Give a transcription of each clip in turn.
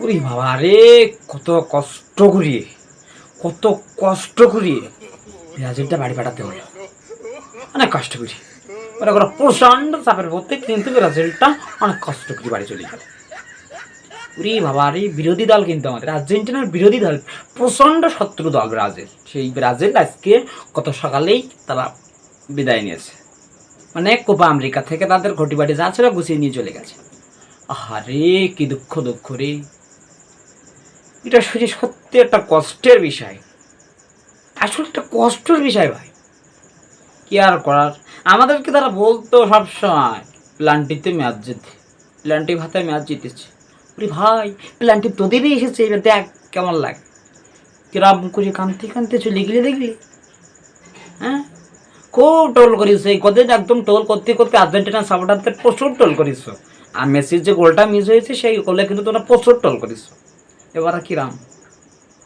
ওরে বাবা রে, কত কষ্ট করিয়ে কত কষ্ট করিয়ে ব্রাজিলটা বাড়ি পাঠাতে হলো। অনেক কষ্ট করি, ওরা ওরা প্রচন্ড চাপের মধ্যে কিন্তু ব্রাজিলটা অনেক কষ্ট করে বাড়ি চলে গেল। ওরে বাবা রে, বিরোধী দল কিন্তু আমাদের আর্জেন্টিনার বিরোধী দল, প্রচন্ড শত্রু দল ব্রাজিল। সেই ব্রাজিল আজকে কত সকালেই তারা বিদায় নিয়েছে, মানে কোপা আমেরিকা থেকে তাদের ঘটি বাটি যা ছিল গুছিয়ে নিয়ে চলে গেছে। আহারে কি দুঃখ দুঃখ রে, এটা সত্যি একটা কষ্টের বিষয়, আসলে একটা কষ্টের বিষয় ভাই। কি আর করার, আমাদেরকে তারা বলতো সবসময় প্লান্টিতে ম্যাচ জিতে, প্লান্টি ভাতায় ম্যাচ জিতেছে। ভাই প্লান্টি তোদেরই এসেছে, এবার দেখ কেমন লাগে। কিরম করে কানতে কানতে চলে গেলে দেখলি, হ্যাঁ খুব টোল করিস এই কদিন, একদম টোল করতে করতে আর্জেন্টিনা সাপোর্টারদের প্রচুর টোল করিস। আর মেসির যে গোলটা মিস হয়েছে সেই গোলে কিন্তু তোমরা প্রচুর টোল করিস। এবারে কিরাম,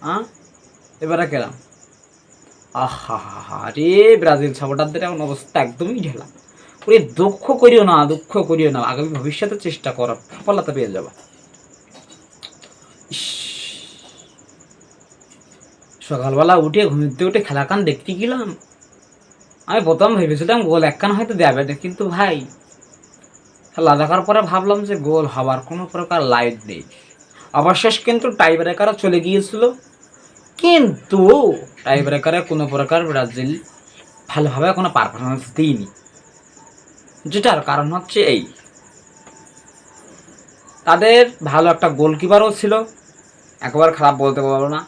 হ্যাঁ এবারে কিরাম, আহা হা হা রে, ব্রাজিল সাপোর্টারদের এখন অবস্থা একদমই ঢেলা। ওরে দুঃখ করিও না, দুঃখ করিও না, আগামী ভবিষ্যতে চেষ্টা করো, সফলতা পেয়ে যাবা। সকালবেলা উঠে ঘুমিতে উঠে খেলাকান দেখতে গেলাম, আমি প্রথম ভেবেছিলাম গোল একখান হয়তো দেবে, কিন্তু ভাই খেলা দেখার পরে ভাবলাম যে গোল হবার কোনো প্রকার লাইট নেই। অবশেষ কিন্তু টাই ব্রেকারও চলে গিয়েছিল, কিন্তু টাই ব্রেকারে কোনো প্রকার ব্রাজিল ভালোভাবে কোনো পারফরমেন্স দিইনি। যেটার কারণ হচ্ছে এই, তাদের ভালো একটা গোলকিপারও ছিল, একবার খারাপ বলতে পারবো না।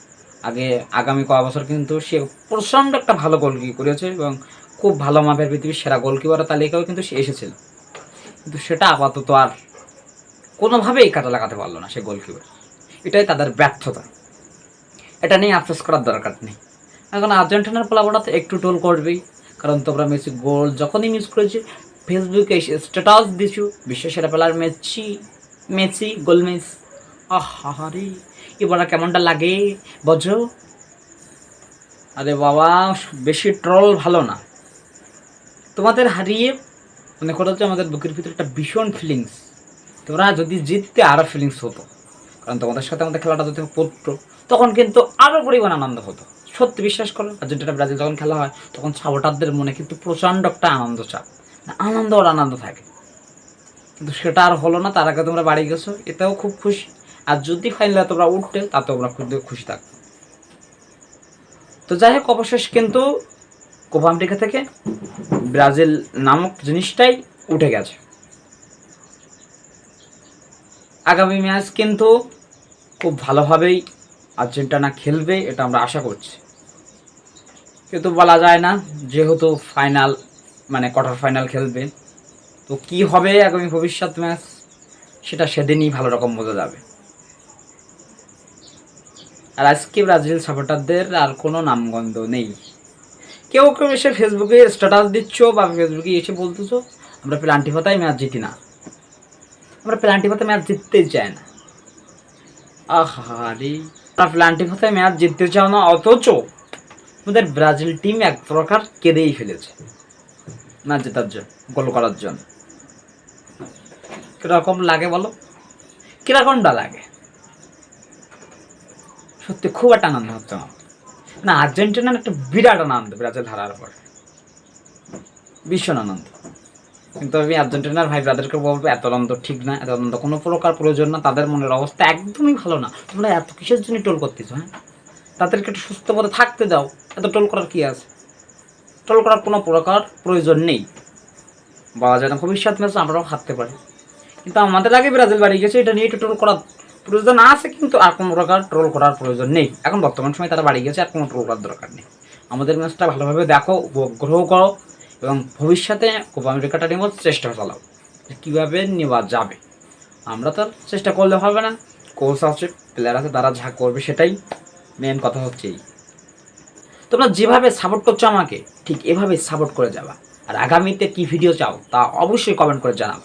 আগামী কয়েক বছর কিন্তু সে প্রচণ্ড একটা ভালো গোলকি করেছে এবং খুব ভালো মাপের পৃথিবীর সেরা গোলকিপারের তালিকাও কিন্তু সে এসেছিল, কিন্তু সেটা আপাতত আর কোনোভাবেই কাজে লাগাতে পারলো না সে গোলকিপার। এটাই তাদের ব্যর্থতা, এটা নিয়ে আফসোস করার দরকার নেই। এখন আর্জেন্টিনার প্লেয়াররা তো একটু টোল করবেই, কারণ তোমরা মেসি গোল যখনই মিস করেছে ফেসবুকে স্ট্যাটাস দিছো বিশ্বের সেরা player Messi, Messi goal miss. আহা রে, এবার কেমনটা লাগে বোঝো। আরে বাবা, বেশি ট্রল ভালো না। তোমাদের হারিয়ে মনে করো যে আমাদের বুকের ভিতরে একটা ভীষণ ফিলিংস, তোমরা যদি জিততে আরও ফিলিংস হতো, কারণ তোমাদের সাথে আমাদের খেলাটা যদি পড়তো তখন কিন্তু আরও পরিমাণ আনন্দ হতো। সত্যি বিশ্বাস করো, আর্জেন্টিনা ব্রাজিল যখন খেলা হয় তখন সাপোর্টারদের মনে কিন্তু প্রচণ্ড একটা আনন্দ চাপ, আনন্দ আর আনন্দ থাকে, কিন্তু সেটা আর হলো না। তার আগে তোমরা বাড়ি গেছো, এতেও খুব খুশি। আর যদি ফাইনালে তোমরা উঠতে তাতে তোমরা খুব খুশি থাকতো। তো যাই হোক, অবশেষ কিন্তু কোপা আমেরিকা থেকে ব্রাজিল নামক জিনিসটাই উঠে গেছে। আগামী ম্যাচ কিন্তু খুব ভালোভাবেই আর্জেন্টিনা খেলবে, এটা আমরা আশা করছি, কিন্তু বলা যায় না, যেহেতু ফাইনাল মানে কোয়ার্টার ফাইনাল খেলবে, তো কি হবে আগামী ভবিষ্যৎ ম্যাচ সেটা সেদিনই ভালো রকম বোঝা যাবে। আর আজকে ব্রাজিল সাপোর্টারদের আর কোনো নামগন্ধ নেই। কেউ কেউ এসে ফেসবুকে স্ট্যাটাস দিচ্ছ বা ফেসবুকে এসে বলতেছো আমরা পেনাল্টি ভাতায় ম্যাচ জিতি না, আমরা পেনাল্টি ভাতায় ম্যাচ জিততেই চাই না। আহারে, আমরা পেনাল্টি ভাতায় ম্যাচ জিততে চাও না, অথচ আমাদের ব্রাজিল টিম এক প্রকার কেঁদেই ফেলেছে ম্যাচ জেতার জন্য, গোল করার জন্য। কিরকম লাগে বলো, কিরকমটা লাগে? সত্যি খুব একটা আনন্দ হচ্ছে আমার। না, আর্জেন্টিনার একটা বিরাট আনন্দ ব্রাজিল হারার পর, ভীষণ আনন্দ। কিন্তু আমি আর্জেন্টিনার ভাই ব্রাদারকে বলবো এত আনন্দ ঠিক না, এত আনন্দ কোনো প্রকার প্রয়োজন না। তাদের মনের অবস্থা একদমই ভালো না, তোমরা এত কিসের জন্য টোল করতেছো? হ্যাঁ, তাদেরকে একটু সুস্থ পথে থাকতে দাও, এত টোল করার কি আছে? টোল করার কোনো প্রকার প্রয়োজন নেই। বলা যায় না ভবিষ্যৎ ম্যাচ আমরাও হারতে পারি, কিন্তু আমাদের আগে ব্রাজিল বাড়ি গেছে, এটা নিয়ে একটু টোল করার প্রয়োজন আছে, কিন্তু আর কোনো প্রকার ট্রোল করার প্রয়োজন নেই। এখন বর্তমান সময় তারা বাড়ি গেছে, আর কোনো ট্রোল করার দরকার নেই। আমাদের ম্যাচটা ভালোভাবে দেখো, উপগ্রহ করো এবং ভবিষ্যতে কোপা আমেরিকাটা নেওয়ার চেষ্টা চালাও, কীভাবে নেওয়া যাবে। আমরা তো চেষ্টা করলে হবে না, কোচ আছে, প্লেয়ার আছে, তারা যা করবে সেটাই মেন কথা হচ্ছে এই। তোমরা যেভাবে সাপোর্ট করছো আমাকে ঠিক এভাবে সাপোর্ট করে যাবা। আর আগামীতে কী ভিডিও চাও তা অবশ্যই কমেন্ট করে জানাবো।